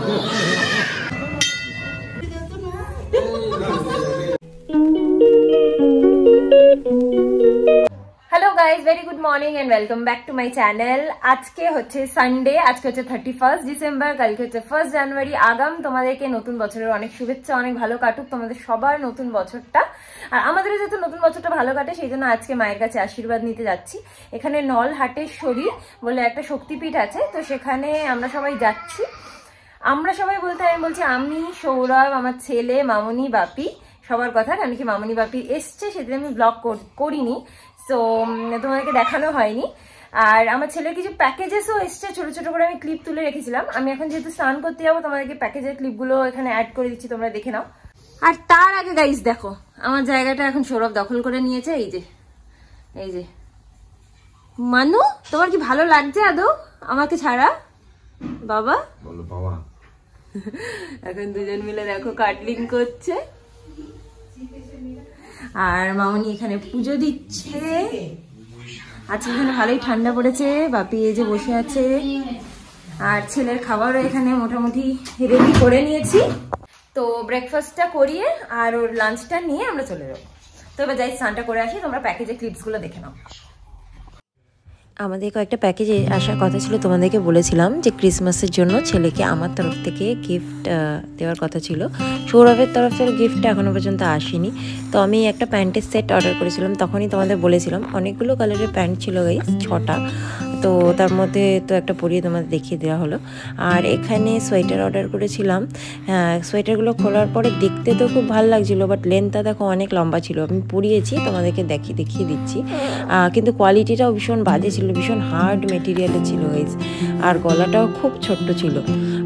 Hello guys very good morning and welcome back to my channel. आज के হচ্ছে Sunday, আজকে হচ্ছে 31 ডিসেম্বর, কালকে হচ্ছে 1 জানুয়ারি। আগাম তোমাদেরকে নতুন বছরের অনেক শুভেচ্ছা, অনেক ভালো কাটুক তোমাদের সবার নতুন বছরটা। আর আমাদেরও যেহেতু নতুন বছরটা ভালো কাটে, সেই জন্য আজকে মায়ের কাছে আশীর্বাদ নিতে যাচ্ছি। এখানে নলহাটেশ্বরী বলে একটা শক্তিপীঠ আছে, তো সেখানে আমরা সবাই যাচ্ছি। আমরা সবাই বলতে আমি বলছি আমি, সৌরভ, আমার ছেলে, মামনি, বাপি, সবার কথা। কারণ কি মামনি বাপি এসছে, সেদিন আমি ব্লগ করিনি, সো তোমাদেরকে দেখানো হয়নি। আর আমার ছেলের কিছু প্যাকেজেসও এসছে, ছোট ছোট করে আমি ক্লিপ তুলে রেখেছিলাম। আমি এখন যেহেতু স্নান করতে যাবো, তোমাদেরকে প্যাকেজের ক্লিপগুলো এখানে অ্যাড করে দিচ্ছি, তোমরা দেখে নাও। আর তার আগে গাইস দেখো, আমার জায়গাটা এখন সৌরভ দখল করে নিয়েছে। এই যে মানু, তোমার কি ভালো লাগছে আদৌ আমাকে ছাড়া? বাবা বলো বাবা। এখন দুজন মিলে দেখো কাটলিং করছে, আর মামনি এখানে পুজো দিচ্ছে। আজকে এখানে ভালোই ঠান্ডা পড়েছে। বাপি এই যে বসে আছে, আর ছেলের খাবারও এখানে মোটামুটি রেডি করে নিয়েছি। তো ব্রেকফাস্টটা করিয়ে আর ওর লাঞ্চটা নিয়ে আমরা চলে যাবো। তো এবার যাই স্নানটা করে আসি, তোমরা প্যাকেজের ক্লিপসগুলো দেখে নাও। আমাদের কয়েকটা প্যাকেজে আসার কথা ছিল, তোমাদেরকে বলেছিলাম যে ক্রিসমাসের জন্য ছেলেকে আমার তরফ থেকে গিফট দেওয়ার কথা ছিল। সৌরভের তরফ থেকে গিফটটা এখনও পর্যন্ত আসেনি। তো আমি একটা প্যান্টের সেট অর্ডার করেছিলাম, তখনই তোমাদের বলেছিলাম। অনেকগুলো কালারের প্যান্ট ছিল গাইস, 6টা। তো তার মধ্যে তো একটা পরিয়ে তোমাদের দেখিয়ে দেওয়া হলো। আর এখানে সোয়েটার অর্ডার করেছিলাম। সোয়েটারগুলো খোলার পরে দেখতে তো খুব ভালো লাগছিলো, বাট লেন্থটা দেখো অনেক লম্বা ছিল। আমি পরিয়েছি, তোমাদেরকে দেখিয়ে দিচ্ছি। কিন্তু কোয়ালিটিটাও ভীষণ বাজে ছিল, ভীষণ হার্ড মেটেরিয়ালের ছিল গাইস। আর গলাটাও খুব ছোট্ট ছিল।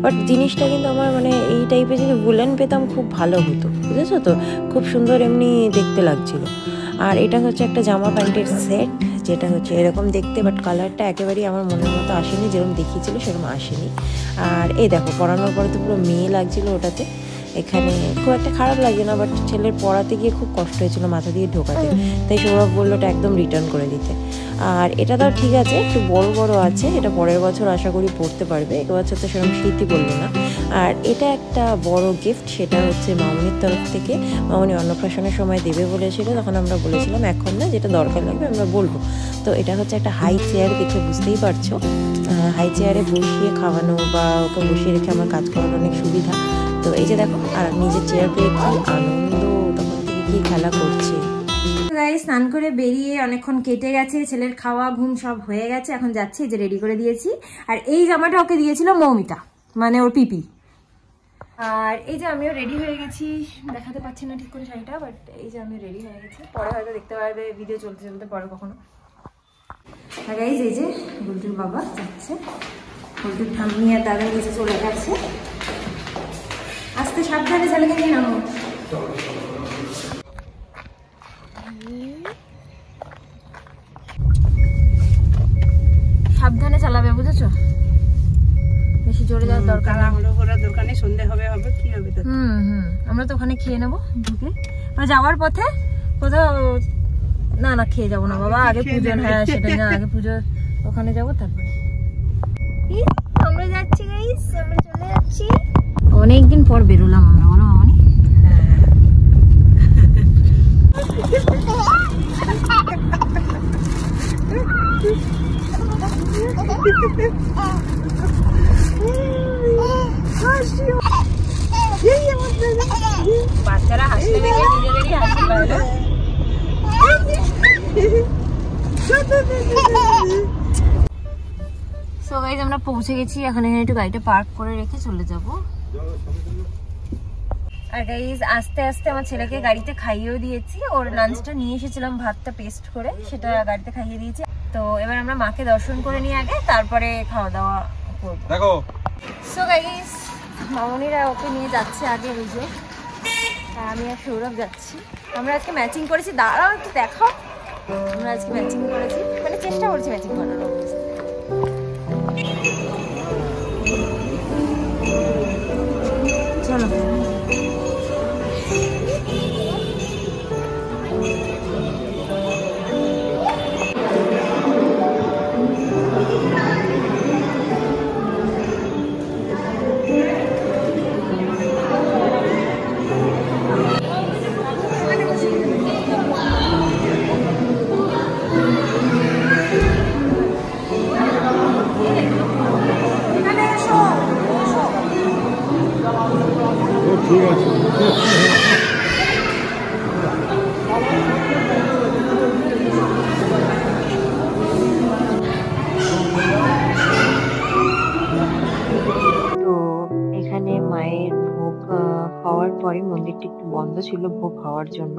বাট জিনিসটা কিন্তু আমার মানে এই টাইপের যদি উলেন পেতাম খুব ভালো হতো, বুঝেছো তো? খুব সুন্দর এমনি দেখতে লাগছিল। আর এটা হচ্ছে একটা জামা প্যান্টের সেট, যেটা হচ্ছে এরকম দেখতে, বাট কালারটা একেবারেই আমার মনের মতো আসেনি, যেরকম দেখিয়েছিল সেরকম আসেনি। আর এই দেখো পরানোর পরে তো পুরো মেয়ে লাগছিলো ওটাতে। এখানে খুব একটা খারাপ লাগে না, বাট ছেলের পড়াতে গিয়ে খুব কষ্ট হয়েছিল মাথা দিয়ে ঢোকাতে, তাই সৌরভ বললো ওটা একদম রিটার্ন করে দিতে। আর এটা তো ঠিক আছে, একটু বড় বড় আছে, এটা পরের বছর আশা করি পড়তে পারবে, এবছর তো সেরকম শীতই পড়লো না। আর এটা একটা বড় গিফট, সেটা হচ্ছে মামনির তরফ থেকে। মামনি অন্নপ্রাশনের সময় দেবে বলেছিল, তখন আমরা বলেছিলাম এখন না, যেটা দরকার লাগবে আমরা বলবো। তো এটা হচ্ছে একটা হাই চেয়ার, দেখে বুঝতেই পারছো। হাই চেয়ারে বসিয়ে খাওয়ানো বা ওকে বসিয়ে রেখে আমার কাজ করার অনেক সুবিধা। তো এই যে দেখো, আর নিজের চেয়ার পেয়ে কি আনন্দ, তখন থেকে কি খেলা করছে। স্নান করে বেরিয়ে অনেকক্ষণ কেটে গেছে, ছেলের খাওয়া ঘুম সব হয়ে গেছে, এখন যাচ্ছি। যে রেডি করে দিয়েছি। আর এই জামাটা ওকে দিয়েছিল মৌমিতা, মানে ওর পিপি। আর এই যে আমিও রেডি হয়ে গেছি, দেখাতে পাচ্ছি না ঠিক করে শাড়িটা, বাট এই যে আমি রেডি হয়ে গেছি। পরে হয়তো দেখতে পারবে ভিডিও চলতে চলতে পরে কখনো। আর এই যে গুলটুর বাবা যাচ্ছে, গুলটুর ঠাম্মি আর দাদা নিচে চলে গেছে। আস্তে সাবধানে ছেলেকে নিয়ে নামো। সাবধানে চালাবে, বুঝেছো? বেশি জোরে যাওয়ার দরকার নেই, সন্ধ্যে হবে কি হবে। আমরা তো ওখানে খেয়ে নেবো ঢুকে, যাওয়ার পথে কোথাও না খেয়ে যাবো না বাবা, আগে পুজো। হ্যাঁ সেটাই না, আগে পুজো ওখানে যাবো, তারপরে আমরা যাচ্ছি গাইস, আমরা চলে যাচ্ছি। অনেকদিন পর বেরোলাম আমরা, বলো মামনি? বাচ্চারা হাসতে দেখে নিজেদেরই হাসি পায় না। সো গাইস আমরা পৌঁছে গেছি, এখন এখানে একটু গাড়িটা পার্ক করে রেখে চলে যাব। আর গাইস আস্তে আস্তে আমার ছেলেকে গাড়িতে খাইয়েও দিয়েছি। ওর লাঞ্চটা নিয়ে এসেছিলাম, ভাতটা পেস্ট করে, সেটা গাড়িতে খাইয়ে দিয়েছি। তো এবার আমরা মাকে দর্শন করে নিয়ে আগে তারপরে খাওয়া দাওয়া করবো। দেখো সো গাইস মামনিরা ওকে নিয়ে যাচ্ছে আগে, ওই যে আমি আর সৌরভ যাচ্ছি। আমরা আজকে ম্যাচিং করেছি, দাঁড়াও একটু দেখাও। আমরা আজকে ম্যাচিং করেছি, মানে চেষ্টা করছি ম্যাচিং করার। চলো এখানে মায়ের ভোগ হওয়ার পরে মন্দিরটা একটু বন্ধ ছিল ভোগ হওয়ার জন্য।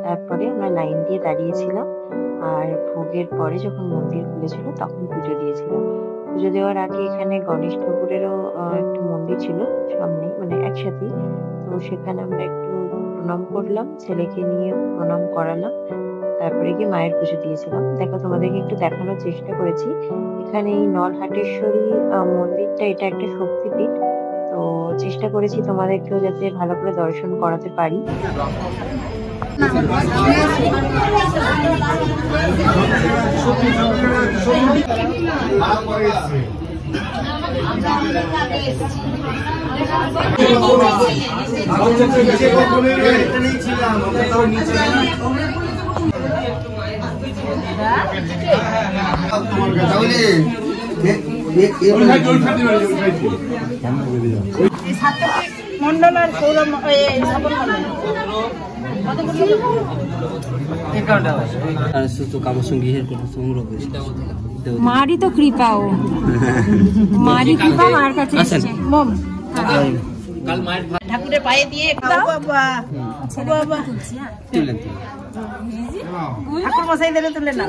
তারপরে আমরা লাইন দিয়ে দাঁড়িয়েছিলাম, আর ভোগের পরে যখন মন্দির খুলেছিল তখন পুজো দিয়েছিলাম। পুজো দেওয়ার আগে এখানে গণেশ ঠাকুরেরও একটু মন্দির ছিল সামনে, মানে একসাথেই। তো সেখানে আমরা একটু প্রণাম করলাম, ছেলেকে নিয়ে প্রণাম করালাম, তারপরে গিয়ে মায়ের পুজো দিয়েছিলাম। দেখো, তোমাদেরকে একটু দেখানোর চেষ্টা করেছি। এখানে এই নলহাটেশ্বরী মন্দিরটা, এটা একটা শক্তিপীঠ। তো চেষ্টা করেছি তোমাদেরকেও যাতে ভালো করে দর্শন করাতে পারি। মন্ডল আর সৌরভ মারই তো কৃপা, ও মারই কৃপা মার কাছে এসেছে। ঠাকুরের পায়ে দিয়ে ঠাকুর মশাই ধরে তুলে না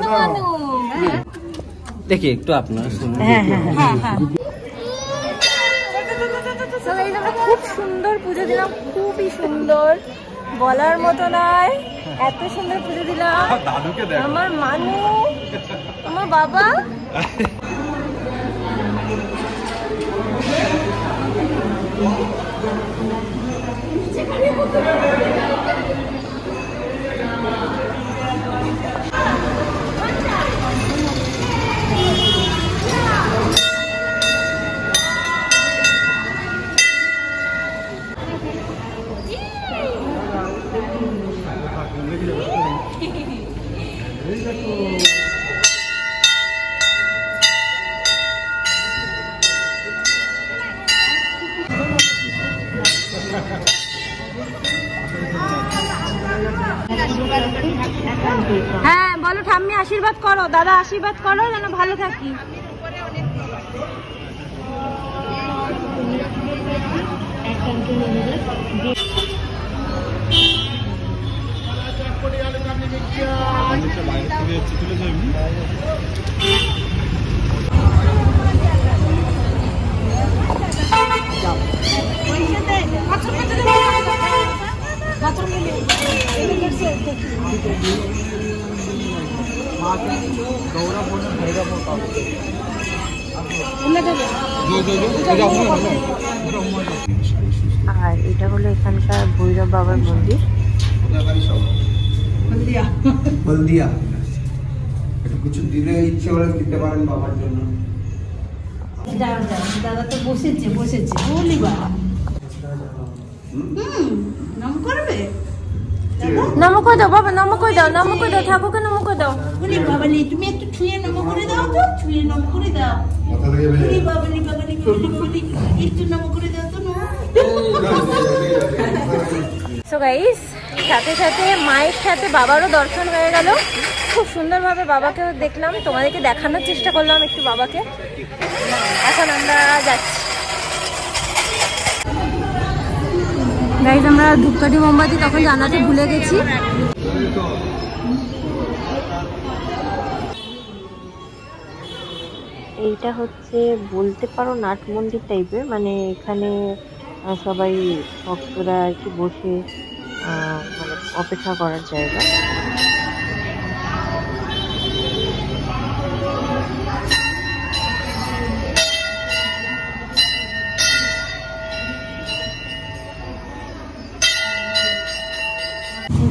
দেখি একটু আপনার খুব সুন্দর পুজো দিলাম, খুবই সুন্দর, বলার মতো নয়, এত সুন্দর পুজো দিলাম। আমার মানু, আমার বাবা, হ্যাঁ বলো ঠাম্মি, আশীর্বাদ করো, দাদা আশীর্বাদ করো যেন ভালো থাকি। আর এটা হলো এখানকার ভৈরব বাবার মন্দির। হলদিয়া কিছু দিলে ইচ্ছে করে দিতে পারেন বাবার জন্য। দাদা তো বসেছে বলি বাবা নাম করবে নম করে দাও বাবা, নম করে দাও, নম করে দাও, ঠাকুরকে নম করে দাও। বলি বাবালি, তুমি একটু ছুঁয়ে নম করে দাও তো, ছুঁয়ে নম করে দাও। বলি বাবালি বাবালি বাবালি, একটু নম করে দাও তো না। সো গাইস, সাথে সাথে মায়ের সাথে বাবারও দর্শন হয়ে গেল। খুব সুন্দরভাবে বাবাকেও দেখলাম, তোমাদেরকে দেখানোর চেষ্টা করলাম একটু বাবাকে। এখন আমরা যাচ্ছি। গাইস, আমরা ধূপকাঠি মোমবাতি তখন জানাতে ভুলে গেছি। এইটা হচ্ছে বলতে পারো নাট মন্দির টাইপের, মানে এখানে সবাই ভক্তরা আর কি বসে মানে অপেক্ষা করার জায়গা।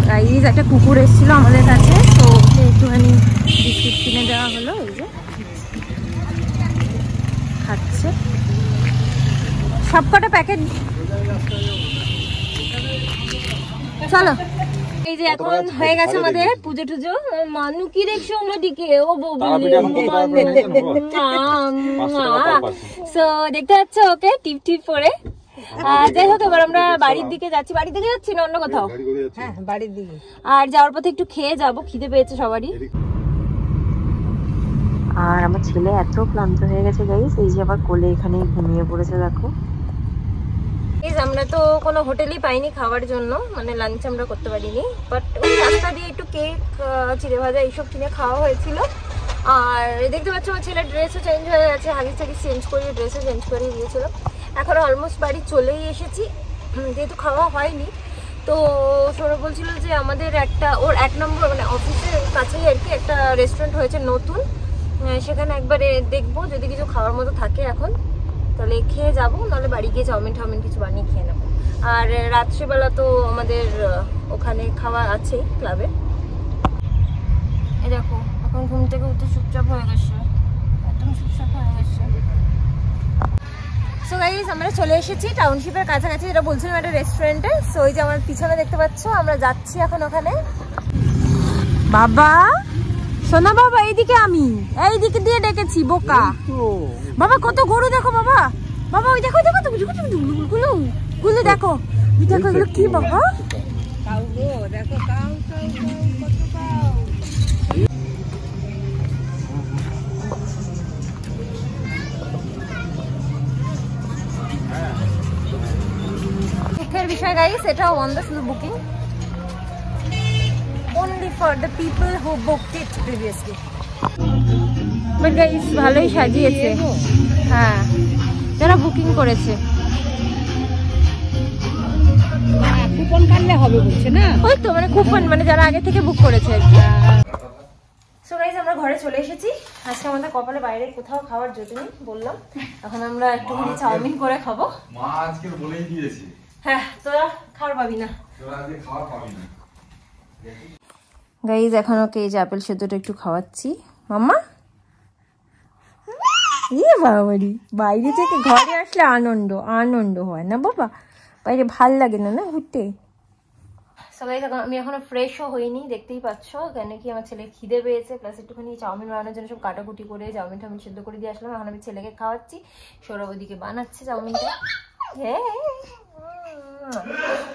গাইস, একটা কুকুর এসেছিল আমাদের কাছে, তো ওকে একটুখানি বিস্কুট কিনে দেওয়া হলো। এই যে খাচ্ছে সবকটা প্যাকেট। চলো, এই যে এখন হয়ে গেছে আমাদের পুজো টুজো। মানু কি দেখছো আমাদিকে? ও সো দেখতে পাচ্ছ ওকে টিপ টিপ পরে। যাই হোক এবার আমরা বাড়ির দিকে যাচ্ছি না অন্য কোথাও? হ্যাঁ বাড়ির দিকে। আর যাওয়ার পথে একটু খেয়ে যাবো, খিদে পেয়েছে সবারই। আর আমার ছেলে এত ক্লান্ত হয়ে গেছে গাইস, এই যে আবার কোলে এখানে ঘুমিয়ে পড়েছে দেখো। আমরা তো কোনো হোটেলই পাইনি খাওয়ার জন্য, মানে লাঞ্চ আমরা করতে পারিনি, বাট ওই রাস্তা দিয়ে একটু কেক চিড়ে ভাজা এইসব কিনে খাওয়া হয়েছিল। আর দেখতে পাচ্ছ আমার ছেলের ড্রেসও চেঞ্জ হয়ে গেছে, হাগিস টাগিস চেঞ্জ করে ড্রেসও চেঞ্জ করে দিয়েছিল। এখন অলমোস্ট বাড়ি চলেই এসেছি, যেহেতু খাওয়া হয়নি। তো সৌরভ বলছিল যে আমাদের ওর 1 নম্বর মানে অফিসের কাছেই আর কি একটা রেস্টুরেন্ট হয়েছে নতুন, সেখানে একবারে দেখবো যদি কিছু খাওয়ার মতো থাকে এখন তাহলে খেয়ে যাবো, নাহলে বাড়ি গিয়ে চাউমিন কিছু বানিয়ে খেয়ে নেবো। আর রাত্রিবেলা তো আমাদের ওখানে খাওয়া আছেই ক্লাবে। এই দেখো এখন ঘুম থেকে উঠে চুপচাপ হয়ে গেছে, একদম চুপচাপ হয়ে গেছে। সো গাইস আমরা চলে এসেছি টাউনশিপের কাছাকাছি, যেটা বলছিলাম একটা রেস্টুরেন্টে। সো ওই যে আমার পিছনে দেখতে পাচ্ছ আমরা যাচ্ছি এখন ওখানে। বাবা সোনা বাবা এইদিকে, আমি এইদিকে দিয়ে ডেকেছি বোকা। বাবা কত গরু দেখো বাবা, ওই দেখো দেখো গুলো দেখো, এগুলো কি বাবা? কাউ গো দেখো, কাউ কত কাউ। দুঃখের বিষয় গাইস, এটাও বন্ধ, শুধু booking only for the people who booked it previously. But guys ভালোই সাজিয়েছে, হ্যাঁ যারা বুকিং করেছে। কুপন কাটলে হবে বলছে না, ওই তো মানে কুপন মানে যারা আগে থেকে বুক করেছে আর কি। সো গাইস আমরা ঘরে চলে এসেছি। আজকে আমাদের কপালে বাইরে কোথাও খাওয়ার জোট নেই বললাম, এখন আমরা একটুখানি চাউমিন করে খাবো। মা আজকে বলেই দিয়েছে, হ্যাঁ তোরা খাওয়ার পাবি না, তোরা আজকে খাওয়ার পাবি না। গাইজ এখন ওকে এই যে আপেল সেদ্ধটা একটু খাওয়াচ্ছি। মাম্মা ইয়ে বাবারি, বাইরে থেকে ঘরে আসলে আনন্দ হয় না বাবা, বাইরে ভাল লাগে না ঘুরতে। সবাই আমি এখনো ফ্রেশও হইনি, দেখতেই পাচ্ছ, কেন কি আমার ছেলে খিদে পেয়েছে, প্লাস একটুখানি চাউমিন বানানোর জন্য সব কাটাকুটি করে চাউমিন সেদ্ধ করে দিয়ে আসলাম। এখন আমি ছেলেকে খাওয়াচ্ছি, সৌরভ ওদিকে বানাচ্ছে চাউমিনটা।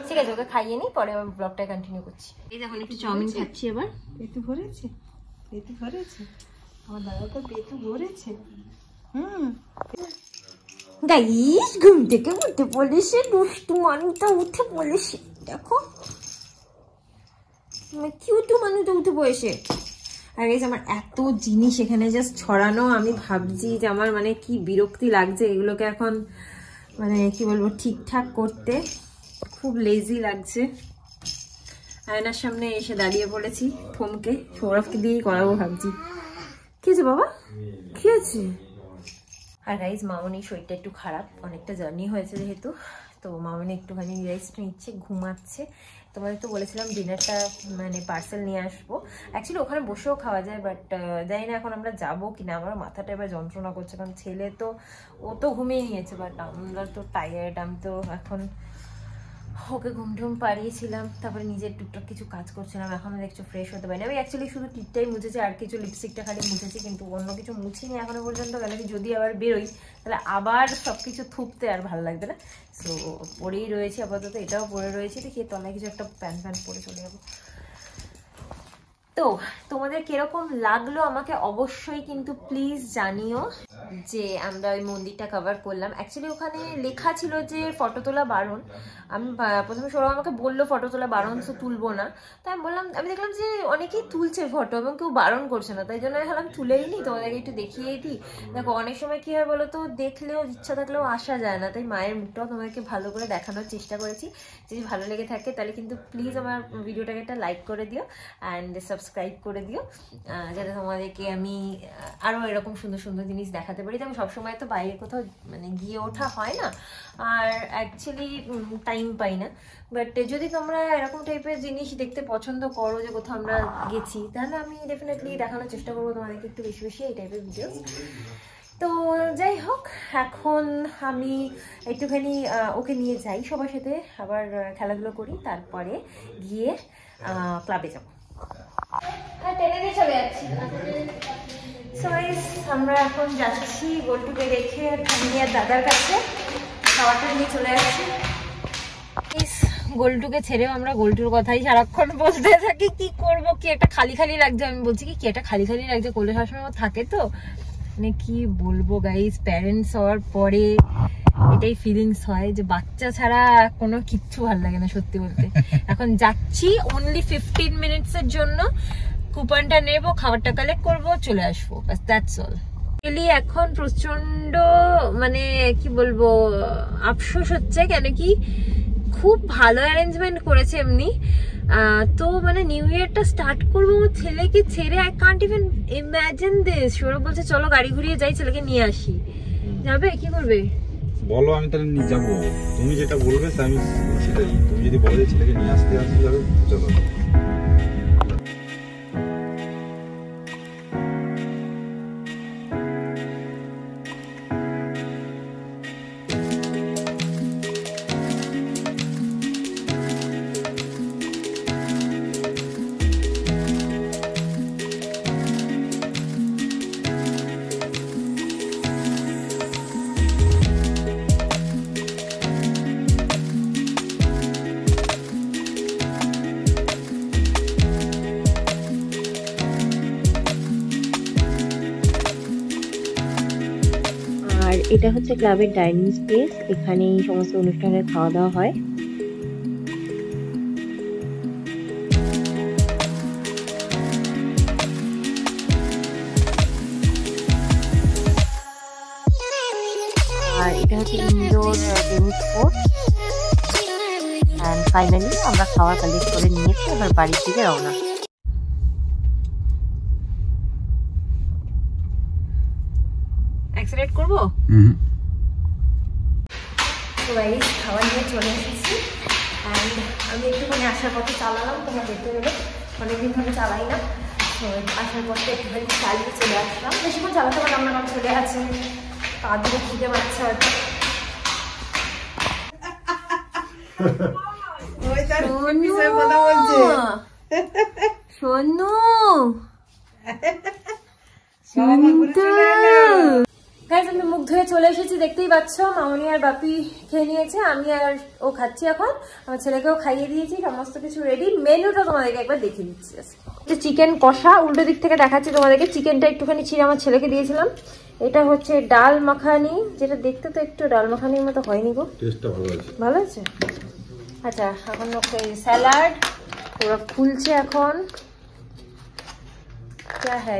ঠিক আছে ওকে খাইয়ে নি, পরে আবার ব্লগটা কন্টিনিউ করছি। এই দেখুন একটু চাউমিন খাচ্ছি এবার। পেটু ভরেছে আমার দাদা তো পেটু ভরেছে। গাইস ঘুম থেকে উঠে পড়েছে, দুষ্টু মানুষটা উঠে পড়েছে, দেখো কিউটু মানুষটা উঠে পড়েছে। আর গাইস আমার এত জিনিস এখানে জাস্ট ছড়ানো, আমি ভাবছি যে আমার মানে কি বিরক্তি লাগছে এগুলোকে এখন মানে কি বলবো ঠিকঠাক করতে, খুব লেজি লাগছে। আয়নার সামনে এসে দাঁড়িয়ে পড়েছি থমকে, সৌরভকে দিয়েই করাবো ভাবছি। কি আছে বাবা, কি আছে? আর গাইজ মামনির শরীরটা একটু খারাপ, অনেকটা জার্নি হয়েছে যেহেতু, তো মামনি একটুখানি রেস্ট নিচ্ছে, ঘুমাচ্ছে। তোমাদের তো বলেছিলাম ডিনারটা মানে পার্সেল নিয়ে আসবো, অ্যাকচুয়ালি ওখানে বসেও খাওয়া যায়, বাট জানি না এখন আমরা যাবো কিনা, আমার মাথাটা এবার যন্ত্রণা করছে, কারণ ছেলে তো ও তো ঘুমিয়ে নিয়েছে, বাট আমরা তো টায়ার্ড, আমি তো এখন ওকে ঘুম পাড়িয়েছিলাম, তারপরে নিজের টুকটাক কিছু কাজ করছিলাম, এখনো দেখছো ফ্রেশ হতে পারিনি। আমি অ্যাকচুয়ালি শুধু টিপটাই মুছেছি, আর কিছু লিপস্টিকটা খালি মুছেছি, কিন্তু অন্য কিছু মুছিনি এখনো পর্যন্ত, কেন কি যদি আবার বেরোই তাহলে আবার সব কিছু থুপতে আর ভালো লাগবে না। সো পরেই রয়েছে আপাতত, এটাও পরে রয়েছে, দেখি তলায় কিছু একটা প্যান্ট পরে চলে যাবো। তো তোমাদের কিরকম লাগলো আমাকে অবশ্যই কিন্তু প্লিজ জানিও, যে আমরা ওই মন্দিরটা কভার করলাম। অ্যাকচুয়ালি ওখানে লেখা ছিল যে ফটো তোলা বারণ, আমি প্রথমে সৌরভ আমাকে বললো ফটো তোলা বারণ, তো তুলবো না। তাই আমি বললাম, আমি দেখলাম যে অনেকেই তুলছে ফটো এবং কেউ বারণ করছে না, তাই জন্য আমি তুলেই নি, তোমাদেরকে একটু দেখিয়েই দিই। দেখো অনেক সময় কি হয় বলো তো, দেখলেও ইচ্ছা থাকলেও আসা যায় না, তাই মায়ের মুখটাও তোমাদেরকে ভালো করে দেখানোর চেষ্টা করেছি। যদি ভালো লেগে থাকে তাহলে কিন্তু প্লিজ আমার ভিডিওটাকে একটা লাইক করে দিও অ্যান্ড সাবস্ক্রাইব করে দিও, যাতে তোমাদেরকে আমি আরও এরকম সুন্দর সুন্দর জিনিস দেখাতে পারি। তো আমি সবসময় তো বাইরে কোথাও মানে গিয়ে ওঠা হয় না, আর অ্যাকচুয়ালি টাইম পাই না, বাট যদি তোমরা এরকম টাইপের জিনিস দেখতে পছন্দ করো যে কোথাও আমরা গেছি, তাহলে আমি ডেফিনেটলি দেখানোর চেষ্টা করবো তোমাদেরকে একটু বেশি বেশি এই টাইপের ভিডিও। তো যাই হোক, এখন আমি একটুখানি ওকে নিয়ে যাই সবার সাথে, আবার খেলাধুলো করি, তারপরে গিয়ে ক্লাবে যাবো। চলে যাচ্ছি। আমরা এখন যাচ্ছি বল্টুকে রেখে ঠাম্মি আর দাদার কাছে। খাবারটা নিয়ে চলে আসছি। গোলটুকে ছেড়েও আমরা গোলটুর কথাই সারাক্ষণ বলতে থাকি। কি করব, কি একটা খালি খালি লাগছে। আমি বলছি কি একটা খালি খালি লাগছে, কোলে সবসময় থাকে তো, মানে কি বলবো গাইস, প্যারেন্টস হওয়ার পরে এটাই ফিলিংস হয় যে বাচ্চা ছাড়া কোনো কিচ্ছু ভালো লাগে না সত্যি বলতে। এখন যাচ্ছি অনলি 15 মিনিটসের জন্য, কুপনটা নেবো, খাবারটা কালেক্ট করবো, চলে আসবো, বাস দ্যাটস অল। এখন প্রচন্ড মানে কি বলবো আফসোস হচ্ছে, কেন কি খুব ভালো অ্যারেঞ্জমেন্ট করেছে এমনি। তো মানে নিউ ইয়ারটা স্টার্ট করবো আমার ছেলেকে ছেড়ে। I can't even imagine this. Sourav বলছে চলো গাড়ি ঘুরিয়ে যাই, ছেলেকে নিয়ে আসি। যাবে? কি করবে বলো, আমি তাহলে নিয়ে যাবো। তুমি যেটা বলবে আমি সেটাই। তুমি যদি বলো যে ছেলেকে নিয়ে আসতে যাবে, চলো। আর এটা হচ্ছে ক্লাবের ডাইনিং স্পেস, এখানেই সমস্ত অনুষ্ঠানের খাওয়া দাওয়া হয়। আর এটা হচ্ছে indoor tennis court. And finally আমরা খাওয়া কালেক্ট করে নিয়েছি, এবার বাড়ির দিকে রওনা। অ্যাক্সিলেট করবো? তো গাইস খাবার নিয়ে চলে এসেছি। অ্যান্ড আমি একটুখানি আসার পথে চালালাম, তোমরা দেখতে পেলে অনেকদিন ধরে চালাই না। তো আসার পথে একটুখানি চালিয়ে চলে আসলাম। বেশিক্ষণ চালাতে পারলাম না, কারণ চলে আছে পা দিয়ে খিদে পাচ্ছে হয়তো। সোনু গাইস আমি মুখ ধুয়ে চলে এসেছি, দেখতেই পাচ্ছ। মামনি আর বাপি খেয়ে নিয়েছে, আমি আর ও খাচ্ছি এখন। আমার ছেলেকেও খাইয়ে দিয়েছি, সমস্ত কিছু রেডি। মেনুটা তোমাদেরকে একবার দেখিয়ে দিচ্ছি। চিকেন কষা, উল্টো দিক থেকে দেখাচ্ছি তোমাদেরকে। চিকেনটা একটুখানি ছিঁড়ে আমার ছেলেকে দিয়েছিলাম। এটা হচ্ছে ডাল মাখানি, যেটা দেখতে তো একটু ডাল মাখানির মতো হয়নি গো, টেস্টটা ভালো আছে। ভালো আছে? আচ্ছা, এখন স্যালাড পুরো ফুলছে এখন। क्या है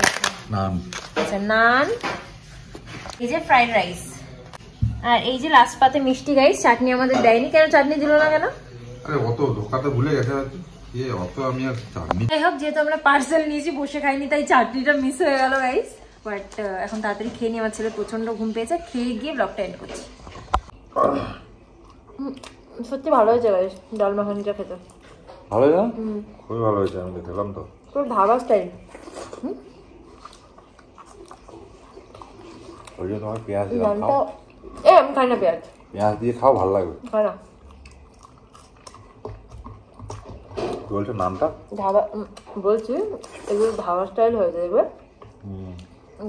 নান? আচ্ছা নান, এই যে ফ্রাইড রাইস, আর এই যে লাস্ট পাতে মিষ্টি। গাইস চাটনি আমাদের দেয়নি, কেন চাটনি দিল না কেন? আরে অত ধোকাতে ভুলে গেছে অত আমি আর চাটনি। যাই হোক, যেহেতু আমরা পার্সেল নিয়েছি, বসে খাইনি, তাই চাটনিটা মিস হয়ে গেল গাইস। বাট এখন তাড়াতাড়ি খেয়ে নিই, আমার ছেলে প্রচন্ড ঘুম পেয়েছে। খেয়ে গিয়ে ব্লগটা এন্ড করছি। সত্যি ভালো হয়েছে গাইস, ডাল মাখানিটা খেতে ভালো হয়েছে। খুবই ভালো হয়েছে, আমি দেখলাম তো। তোর ধাবা স্টাইল। ওই জন্য তোমার পেঁয়াজ দিলাম, খাও। আমি খাই না পেঁয়াজ। পেঁয়াজ দিয়ে খাও, ভালো লাগবে। খাই না। বলছো নামটা ধাবা, বলছি এগুলো ধাবা স্টাইল হয়েছে দেখবে।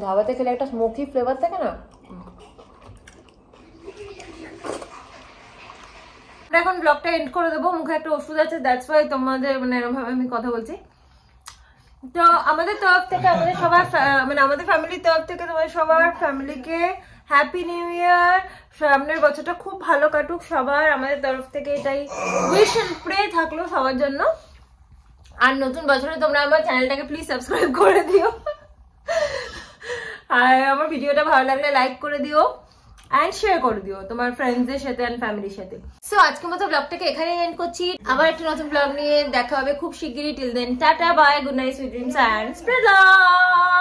ধাবাতে খেলে একটা স্মোকি ফ্লেভার থাকে না। এখন ব্লগটা এন্ড করে দেবো, মুখে একটা ওষুধ আছে, দ্যাটস ওয়াই তোমাদের মানে এরকম ভাবে আমি কথা বলছি। তো আমাদের তরফ থেকে, আমাদের সবার মানে আমাদের ফ্যামিলির তরফ থেকে তোমাদের সবার ফ্যামিলিকে হ্যাপি নিউ ইয়ার। সামনের বছরটা খুব ভালো কাটুক সবার, আমাদের তরফ থেকে এটাই উইশ এন্ড প্রে থাকলো সবার জন্য। আর নতুন বছরে তোমরা আমার চ্যানেলটাকে প্লিজ সাবস্ক্রাইব করে দিও, আর আমার ভিডিওটা ভালো লাগলে লাইক করে দিও এন্ড শেয়ার করে দিও তোমার ফ্রেন্ডসদের সাথে এন্ড ফ্যামিলির সাথে। সো আজকের মতো ব্লগটাকে এখানেই এন্ড করছি। আবার একটা নতুন ব্লগ নিয়ে দেখা হবে খুব শিগগিরই। Till then tata, bye, good night, sweet dreams and spread love.